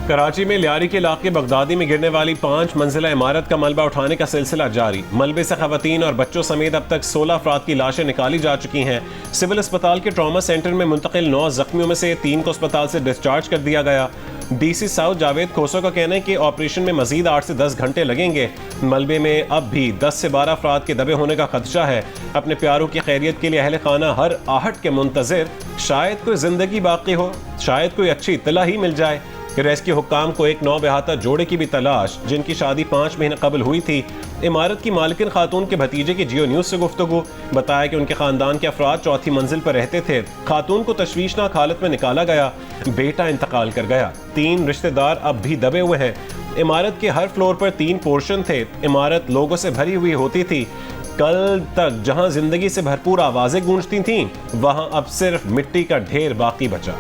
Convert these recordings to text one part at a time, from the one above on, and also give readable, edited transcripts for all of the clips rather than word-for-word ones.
कराची में लियारी के इलाके बगदादी में गिरने वाली 5 मंजिला इमारत का मलबा उठाने का सिलसिला जारी। मलबे से खवातीन और बच्चों समेत अब तक 16 अफराद की लाशें निकाली जा चुकी हैं। सिविल अस्पताल के ट्रॉमा सेंटर में मुंतकिल 9 जख्मियों में से 3 को अस्पताल से डिस्चार्ज कर दिया गया। DC साउथ जावेद खोसो का कहना है कि ऑपरेशन में मजीद 8 से 10 घंटे लगेंगे। मलबे में अब भी 10 से 12 अफराद के दबे होने का खदशा है। अपने प्यारों की खैरियत के लिए अहले खाना हर आहट के मुंतजिर, शायद कोई जिंदगी बाकी हो, शायद कोई अच्छी इत्तला ही मिल जाए। रेस्क्यू हुक्काम को एक नौबहाता जोड़े की भी तलाश, जिनकी शादी 5 महीने कबल हुई थी। इमारत की मालिकिन खातून के भतीजे की जियो न्यूज से गुफ्तगू, बताया कि उनके खानदान के अफराद चौथी मंजिल पर रहते थे। खातून को तशवीशनाक हालत में निकाला गया, बेटा इंतकाल कर गया। 3 रिश्तेदार अब भी दबे हुए हैं। इमारत के हर फ्लोर पर 3 पोर्शन थे। इमारत लोगों से भरी हुई होती थी। कल तक जहां जिंदगी से भरपूर आवाजें गूंजती थीं, वहां अब सिर्फ मिट्टी का ढेर बाकी बचा।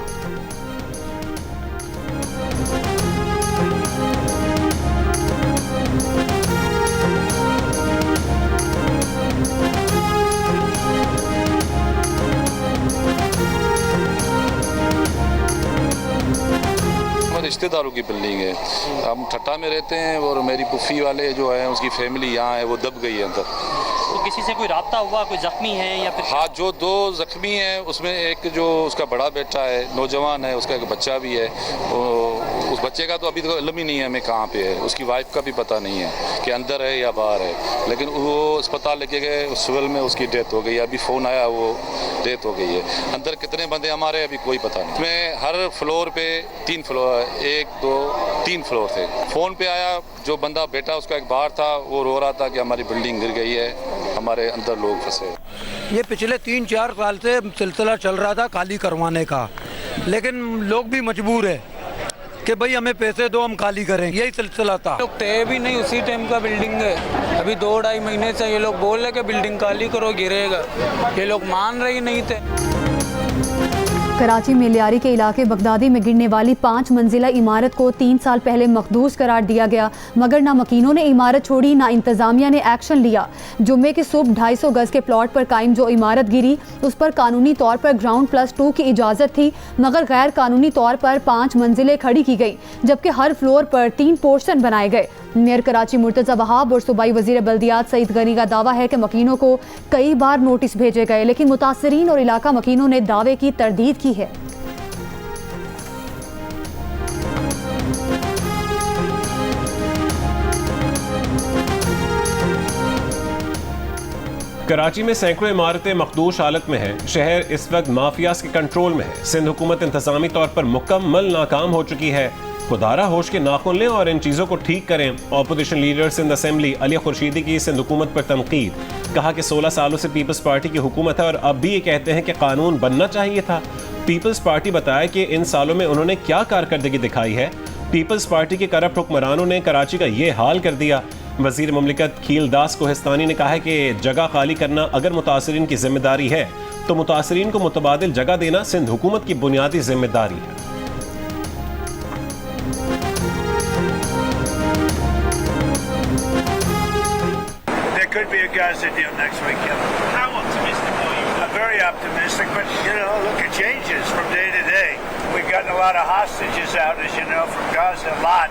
रिश्तेदारों की बिल्डिंग है। हम ठट्टा में रहते हैं और मेरी पुफी वाले जो है उसकी फैमिली यहाँ है, वो दब गई है अंदर। तो किसी से कोई राब्ता हुआ, कोई जख्मी है या फिर? हाँ, जो 2 जख्मी हैं उसमें एक जो उसका बड़ा बेटा है, नौजवान है, उसका एक बच्चा भी है। उस बच्चे का तो अभी तो इल्म ही नहीं है हमें कहाँ पे है। उसकी वाइफ का भी पता नहीं है कि अंदर है या बाहर है। लेकिन वो अस्पताल लेके गए, सिविल में उसकी डेथ हो गई। अभी फ़ोन आया, वो डेथ हो गई है। अंदर कितने बंदे हमारे अभी कोई पता नहीं। इसमें हर फ्लोर पे 3 फ्लोर, 1 2 3 फ्लोर थे। फ़ोन पे आया, जो बंदा बेटा उसका एक बाहर था, वो रो रहा था कि हमारी बिल्डिंग गिर गई है, हमारे अंदर लोग फंसे। ये पिछले 3-4 साल से सिलसिला चल रहा था खाली करवाने का, लेकिन लोग भी मजबूर है कि भाई हमें पैसे दो, हम खाली करें। यही सिलसिला था। लोग थे भी नहीं, उसी टाइम का बिल्डिंग है। अभी 2-2.5 महीने से ये लोग बोल रहे कि बिल्डिंग खाली करो, गिरेगा। ये लोग मान रहे ही नहीं थे। कराची में लियारी के इलाके बगदादी में गिरने वाली 5 मंजिला इमारत को 3 साल पहले मखदूस करार दिया गया, मगर ना मकीनों ने इमारत छोड़ी, ना इंतजामिया ने एक्शन लिया। जुम्मे की सुबह 250 गज के प्लॉट पर कायम जो इमारत गिरी, उस पर कानूनी तौर पर ग्राउंड +2 की इजाज़त थी, मगर गैर कानूनी तौर पर 5 मंजिलें खड़ी की गई, जबकि हर फ्लोर पर 3 पोर्शन बनाए गए। मेयर कराची मुर्तज़ा वहाब और सूबाई वज़ीर बल्दियात सईद गनी का दावा है कि मकीनों को कई बार नोटिस भेजे गए, लेकिन मुतासरीन और इलाका मकीनों ने दावे की तरदीद की है। कराची में सैकड़ों इमारतें मखदूश हालत में हैं। शहर इस वक्त माफियाज के कंट्रोल में है। सिंध हुकूमत इंतजामी तौर पर मुकम्मल नाकाम हो चुकी है। खुदारा होश के नाखुन लें और इन चीज़ों को ठीक करें। Opposition leader Sindh assembly Ali Khurshidi की सिंध हुकूमत पर तनकीद, कहा कि 16 सालों से पीपल्स पार्टी की हुकूमत है और अब भी ये कहते हैं कि कानून बनना चाहिए था। पीपल्स पार्टी बताया कि इन सालों में उन्होंने क्या कारकर्दगी दिखाई है। पीपल्स पार्टी के करप्ट हुक्मरानों ने कराची का ये हाल कर दिया। वजीर मुमलिकत खील दास कोहिस्तानी ने कहा है कि जगह खाली करना अगर मुतासरीन की जिम्मेदारी है, तो मुतासरीन को मुतबादिल जगह देना सिंध हुकूमत की बुनियादी जिम्मेदारी है। Could be a Gaza deal next week. How optimistic are you? Very optimistic, but you know, look, it changes from day to day. We've gotten a lot of hostages out, as you know, from Gaza, a lot.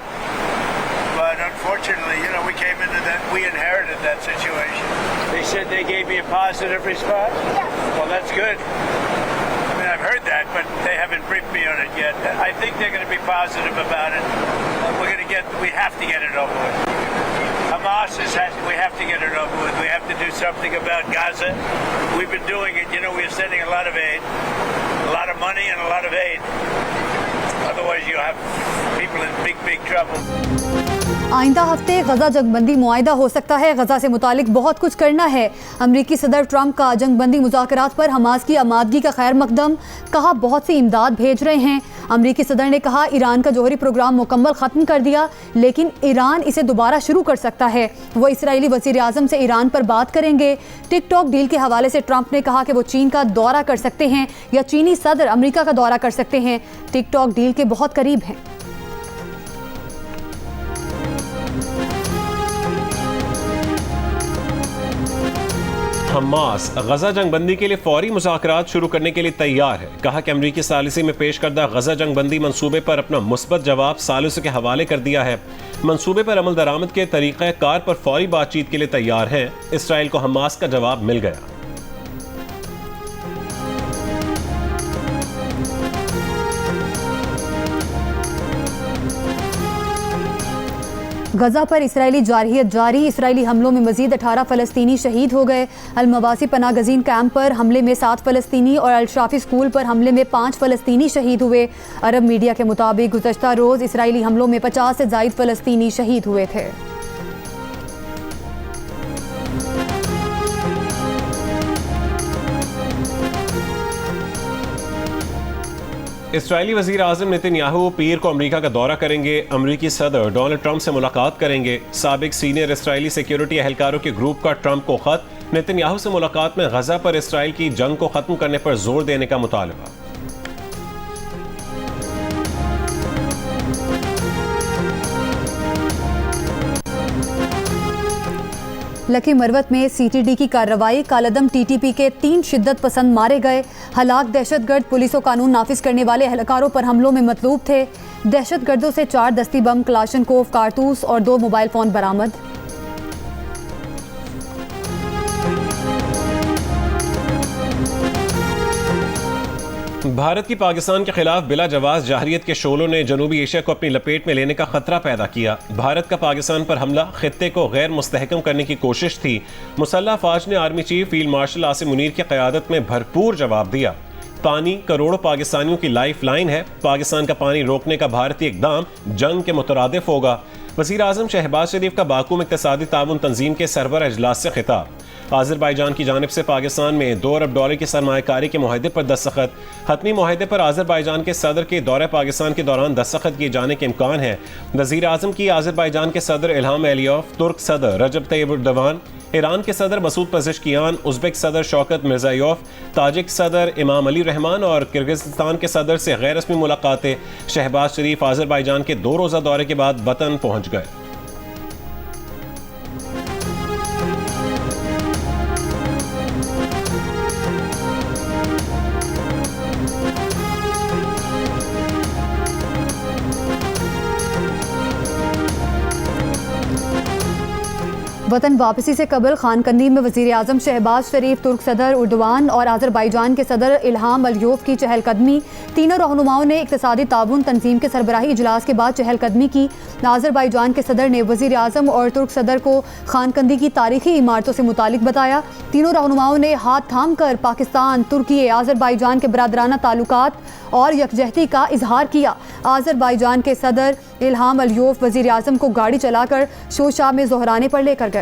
But unfortunately, you know, we came into that, we inherited that situation. They said they gave me a positive response? Yes. Well, that's good. I mean, I've heard that, but they haven't briefed me on it yet. I think they're going to be positive about it. We have to get it over with. Hamas we have to get it over with. We have to do something about Gaza. We've been doing it. You know, we're sending a lot of aid, a lot of money and a lot of aid. Otherwise, you have people in big trouble. आइंदा हफ्ते गजा जंगबंदी मुआहिदा हो सकता है। गजा से मुतालिक बहुत कुछ करना है। अमरीकी सदर ट्रंप का जंगबंदी मुज़ाकरात पर हमास की आमादगी का खैर मकदम, कहा बहुत सी इमदाद भेज रहे हैं। अमरीकी सदर ने कहा ईरान का जौहरी प्रोग्राम मुकम्मल ख़त्म कर दिया, लेकिन ईरान इसे दोबारा शुरू कर सकता है। वो इसराइली वज़ीर आज़म से ईरान पर बात करेंगे। टिकटॉक डील के हवाले से ट्रंप ने कहा कि वो चीन का दौरा कर सकते हैं या चीनी सदर अमरीका का दौरा कर सकते हैं। टिकटॉक डील के बहुत करीब हैं। हमास गजा जंग बंदी के लिए फौरी मुज़ाकरात शुरू करने के लिए तैयार है। कहा कि अमरीकी सालिसी में पेश करदा गजा जंग बंदी मंसूबे पर अपना मुस्बत जवाब सालिसों के हवाले कर दिया है। मंसूबे पर अमल दरामद के तरीक़े कार पर फौरी बातचीत के लिए तैयार है। इसराइल को हमास का जवाब मिल गया। गजा पर इसराइली जारहियत जारी। इसराइली हमलों में मजीद 18 फ़लस्तीनी शहीद हो गए। अल-मवासी पनाह गज़ीन कैंप पर हमले में 7 फ़लस्तीनी और अल-शाफ़ी स्कूल पर हमले में 5 फ़लस्तीनी शहीद हुए। अरब मीडिया के मुताबिक गुज़श्ता रोज़ इसराइली हमलों में 50 से ज़ायद फ़लस्तीनी शहीद हुए थे। इसराइली वज़ीर आज़म नेतन्याहू पीर को अमरीका का दौरा करेंगे। अमरीकी सदर डोनाल्ड ट्रंप से मुलाकात करेंगे। साबिक सीनियर इसराइली सिक्योरिटी एहलकारों के ग्रुप का ट्रंप को खत। नेतन्याहू से मुलाकात में गजा पर इसराइल की जंग को खत्म करने पर जोर देने का मुतालबा। लकी मरवत में सीटीडी की कार्रवाई। कालदम टीटीपी के 3 शिद्दत पसंद मारे गए। हलाक दहशतगर्द पुलिस और कानून नाफिज करने वाले एहलकारों पर हमलों में मतलूब थे। दहशतगर्दों से 4 दस्ती बम, क्लाशनकोव कारतूस और 2 मोबाइल फ़ोन बरामद। भारत की पाकिस्तान के खिलाफ बिला जवाज जाहरियत के शोलों ने जनूबी एशिया को अपनी लपेट में लेने का खतरा पैदा किया। भारत का पाकिस्तान पर हमला खित्ते को गैर मुस्तहकम करने की कोशिश थी। मुसल्लह फौज ने army chief field marshal Asim Munir की क़यादत में भरपूर जवाब दिया। पानी करोड़ों पाकिस्तानियों की लाइफ लाइन है। पाकिस्तान का पानी रोकने का भारतीय इक़दाम जंग के मुतरादिफ होगा। वज़ीर आज़म शहबाज शरीफ का बाकू में इक़्तिसादी ताउन तंजीम के सरबराह इजलास से खिताब। आज़रबाईजान की जानिब से पाकिस्तान में $2 अरब की सरमायाकारी के मुआहदे पर दस्तखत। हतमी मुआहदे पर आज़रबाईजान के सदर के दौरे पाकिस्तान के दौरान दस्तखत किए जाने के इम्कान है। वज़ीर आज़म की आज़रबाईजान के सदर इल्हाम एलियोव, तुर्क सदर रजब तैयब एर्दोगान, ईरान के सदर मसूद पज़ेश्कियान, उज़्बेक सदर शौकत मिर्ज़ायोफ, ताजिक सदर इमाम अली रहमान और किर्गिस्तान के सदर से गैर रस्मी मुलाकातें। शहबाज शरीफ आज़रबाईजान के 2 रोज़ा दौरे के बाद वतन पहुँच गए। वतन वापसी से कबल खानकंदी में वज़ीर आज़म शहबाज शरीफ, तुर्क सदर एर्दोगान और आज़रबाईजान के सदर इल्हाम अलियोव की चहलकदमी। तीनों रहनुमाओं ने इक़्तिसादी ताउन तंजीम के सरबराही इजलास के बाद चहलकदमी की। आज़रबाईजान के सदर ने वज़ीर आज़म और तुर्क सदर को खानकंदी की तारीखी इमारतों से मुतालिक बताया। तीनों रहनुमाओं ने हाथ थाम कर पाकिस्तान, तुर्की, आज़रबाईजान के बरादराना ताल्लुकात और यकजहती का इजहार किया। आज़रबाईजान के सदर इल्हाम अलियोव वज़ीर आज़म को गाड़ी चलाकर शोशाह में ज़ोहराने पर लेकर गए।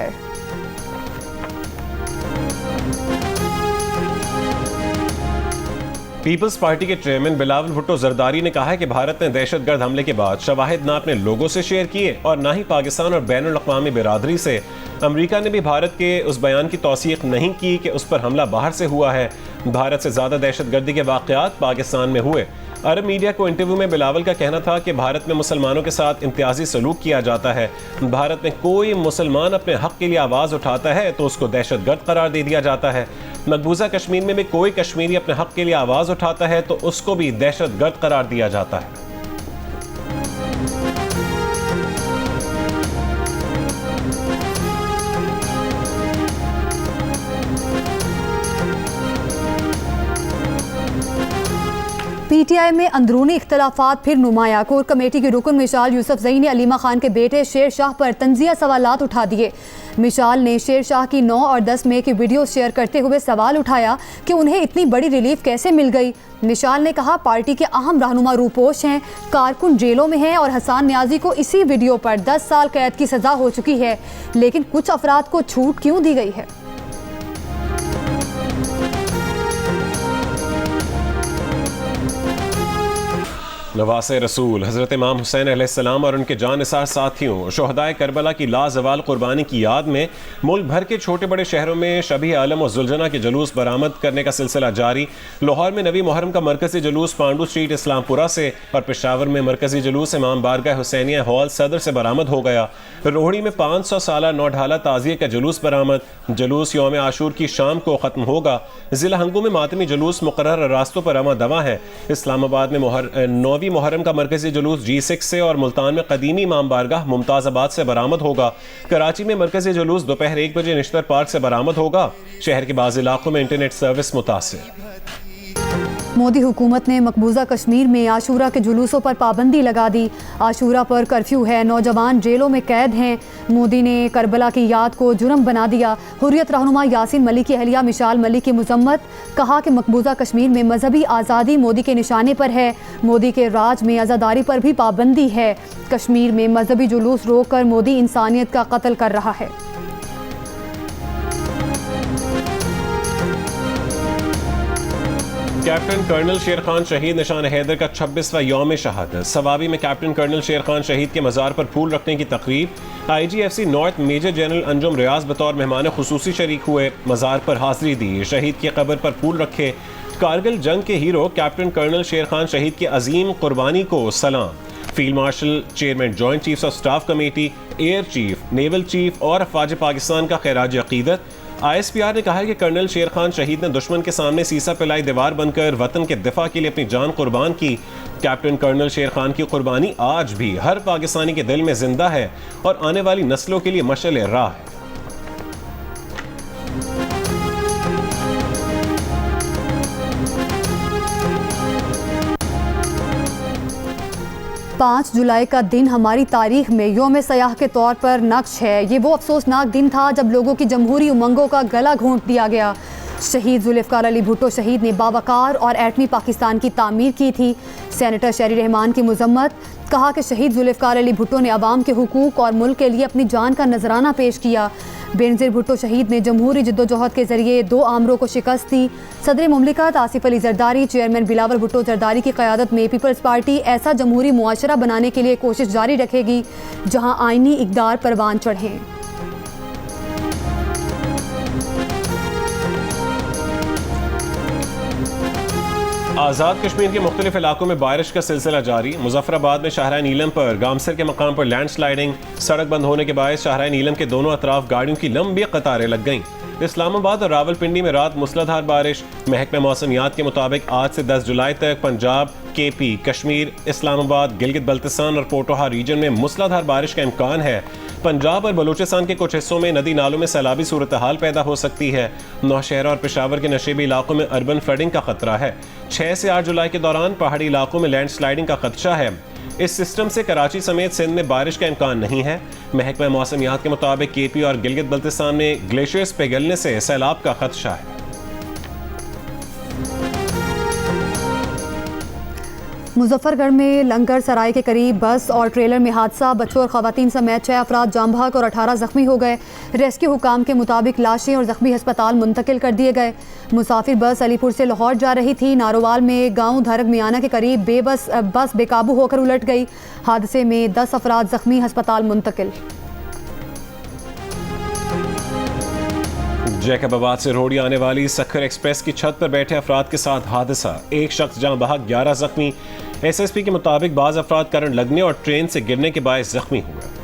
पीपल्स पार्टी के चेयरमैन बिलावल भुट्टो जरदारी ने कहा है कि भारत ने दहशतगर्द हमले के बाद शवाहिद ना अपने लोगों से शेयर किए और ना ही पाकिस्तान और बैनुल अक़वामी बिरादरी से। अमेरिका ने भी भारत के उस बयान की तौसीक़ नहीं की कि उस पर हमला बाहर से हुआ है। भारत से ज़्यादा दहशतगर्दी के वाक़यात पाकिस्तान में हुए। अरब मीडिया को इंटरव्यू में बिलावल का कहना था कि भारत में मुसलमानों के साथ इम्तियाजी सलूक किया जाता है। भारत में कोई मुसलमान अपने हक़ के लिए आवाज़ उठाता है तो उसको दहशतगर्द करार दे दिया जाता है। मकबूजा कश्मीर में भी कोई कश्मीरी अपने हक़ के लिए आवाज़ उठाता है तो उसको भी दहशतगर्द करार दिया जाता है। पीटीआई में अंदरूनी इख्तलाफात फिर नुमाया। कोर कमेटी की रुकन मिशाल यूसुफजई ने अलीमा खान के बेटे शेर शाह पर तंजिया सवालात उठा दिए। मिशाल ने शेर शाह की 9 और 10 मई की वीडियो शेयर करते हुए सवाल उठाया कि उन्हें इतनी बड़ी रिलीफ कैसे मिल गई। मिशाल ने कहा पार्टी के अहम रहनुमा रूपोश हैं, कारकुन जेलों में हैं और हसन न्याजी को इसी वीडियो पर 10 साल कैद की सज़ा हो चुकी है, लेकिन कुछ अफराद को छूट क्यों दी गई है। नवासे रसूल हज़रत इमाम हुसैन अलैहिस्सलाम और उनके जानिसार साथियों शोहदाए करबला की लाजवाल कुर्बानी की याद में मुल्क भर के छोटे बड़े शहरों में शबी आलम और जुलझना के जुलूस बरामद करने का सिलसिला जारी। लाहौर में नवी मुहर्रम का मरकजी जुलूस पांडू स्ट्रीट इस्लामपुरा से और पेशावर में मरकजी जुलूस इमाम बारगाह हुसैनिया हॉल सदर से बरामद हो गया। रोहड़ी में 500 साला नौढाला ताज़िये का जुलूस बरामद। जुलूस यौम आशूर की शाम को ख़त्म होगा। ज़िला हंगू में मातमी जुलूस मुकर्रर रास्तों पर रवा दवा है। इस्लामाबाद में 9वीं मुहर्रम का मरकजी जुलूस G6 से और मुल्तान में कदीमी इमाम बारगाह मुमताज़ाबाद से बरामद होगा। कराची में मरकजी जुलूस दोपहर 1 बजे निश्तर पार्क से बरामद होगा। शहर के बाज़ इलाकों में इंटरनेट सर्विस मुतासिर। मोदी हुकूमत ने मकबूजा कश्मीर में आशूरा के जुलूसों पर पाबंदी लगा दी। आशूरा पर कर्फ्यू है, नौजवान जेलों में कैद हैं। मोदी ने करबला की याद को जुर्म बना दिया। हुर्रियत रहनुमा यासीन मलिक की अहलिया मिशाल मलिक की मजम्मत, कहा कि मकबूजा कश्मीर में मजहबी आज़ादी मोदी के निशाने पर है। मोदी के राज में आज़ादारी पर भी पाबंदी है। कश्मीर में मजहबी जुलूस रोककर मोदी इंसानियत का कत्ल कर रहा है। कैप्टन कर्नल शेर खान शहीद निशान हैदर का 26वां यौम शहादत। सवाबी में कैप्टन कर्नल शेर खान शहीद के मज़ार पर फूल रखने की तकरीब। IGFC north major general Anjum Riaz बतौर मेहमान खुसूसी शरीक हुए, मज़ार पर हाजिरी दी, शहीद की कब्र पर फूल रखे। कारगिल जंग के हीरो कैप्टन कर्नल शेर खान शहीद की अजीम कुर्बानी को सलाम। Field marshal, chairman joint chiefs of staff committee, air chief, naval chief और अफवाज पाकिस्तान का खैराज अकीदत। ISPR ने कहा है कि कर्नल शेर खान शहीद ने दुश्मन के सामने सीसा पिलाई दीवार बनकर वतन के दिफा के लिए अपनी जान कुर्बान की। कैप्टन कर्नल शेर खान की कुर्बानी आज भी हर पाकिस्तानी के दिल में जिंदा है और आने वाली नस्लों के लिए मशअल राह है। 5 जुलाई का दिन हमारी तारीख में यौम सयाह के तौर पर नक्श है। ये वो अफसोसनाक दिन था जब लोगों की जमहूरी उमंगों का गला घोंट दिया गया। शहीद जुल्फ़िकार अली भुट्टो शहीद ने बावकार और एटमी पाकिस्तान की तामीर की थी। सेनेटर शहरी रहमान की मजम्मत, कहा कि शहीद जुल्फ़िकार अली भुट्टो ने अवाम के हुकूक और मुल्क के लिए अपनी जान का नजराना पेश किया। बेनज़ीर भुट्टो शहीद ने जमहूरी जद्दोजहद के जरिए 2 आमरों को शिकस्त दी। सदर मुमलिकत आसिफ अली जरदारी, चेयरमैन बिलावल भुट्टो जरदारी की क़यादत में पीपल्स पार्टी ऐसा जमहूरी मुआशरा बनाने के लिए कोशिश जारी रखेगी जहाँ आइनी इक़दार परवान चढ़ें। आज़ाद कश्मीर के मुख्तलिफ इलाकों में बारिश का सिलसिला जारी। मुजफ्फराबाद में शाहराह नीलम पर गामसर के मकाम पर लैंड स्लाइडिंग, सड़क बंद होने के बायस शाहराह नीलम के दोनों अतराफ गाड़ियों की लंबी कतारें लग गईं। इस्लामाबाद और रावलपिंडी में रात मूसलाधार बारिश। महकमा मौसमियात के मुताबिक आज से 10 जुलाई तक पंजाब, KP, कश्मीर, इस्लामाबाद, गिलगित बल्तिस्तान और पोटोहा रीजन में मूसलाधार बारिश का इम्कान है। पंजाब और बलूचिस्तान के कुछ हिस्सों में नदी नालों में सैलाबी सूरत हाल पैदा हो सकती है। नौशहरा और पेशावर के नशेबी इलाकों में अर्बन फ्लडिंग का खतरा है। 6 से 8 जुलाई के दौरान पहाड़ी इलाकों में लैंड स्लाइडिंग का खदशा है। इस सिस्टम से कराची समेत सिंध में बारिश का इम्कान नहीं है। महकमा मौसमियात के मुताबिक KP और गिलगित बल्तिस्तान में ग्लेशियर्स पिघलने से सैलाब का खदशा है। मुजफ्फरगढ़ में लंगर सराय के करीब बस और ट्रेलर में हादसा, बच्चों और खवातीन समेत 6 अफराद जाम बहक और 18 जख्मी हो गए। रेस्क्यू हुकाम के मुताबिक लाशें और जख्मी अस्पताल मुंतकिल कर दिए गए। मुसाफिर बस अलीपुर से लाहौर जा रही थी। नारोवाल में गांव धरक मियाना के करीब बस बेकाबू होकर उलट गई। हादसे में 10 अफराद जख्मी, अस्पताल मुंतकिल। जैकबाबाद से रोहड़ी आने वाली सखर एक्सप्रेस की छत पर बैठे अफराद के साथ हादसा, एक शख्स जाँ बहक 11 जख्मी। SSP के मुताबिक बाज़ अफराद करंट लगने और ट्रेन से गिरने के बायस जख्मी हुए।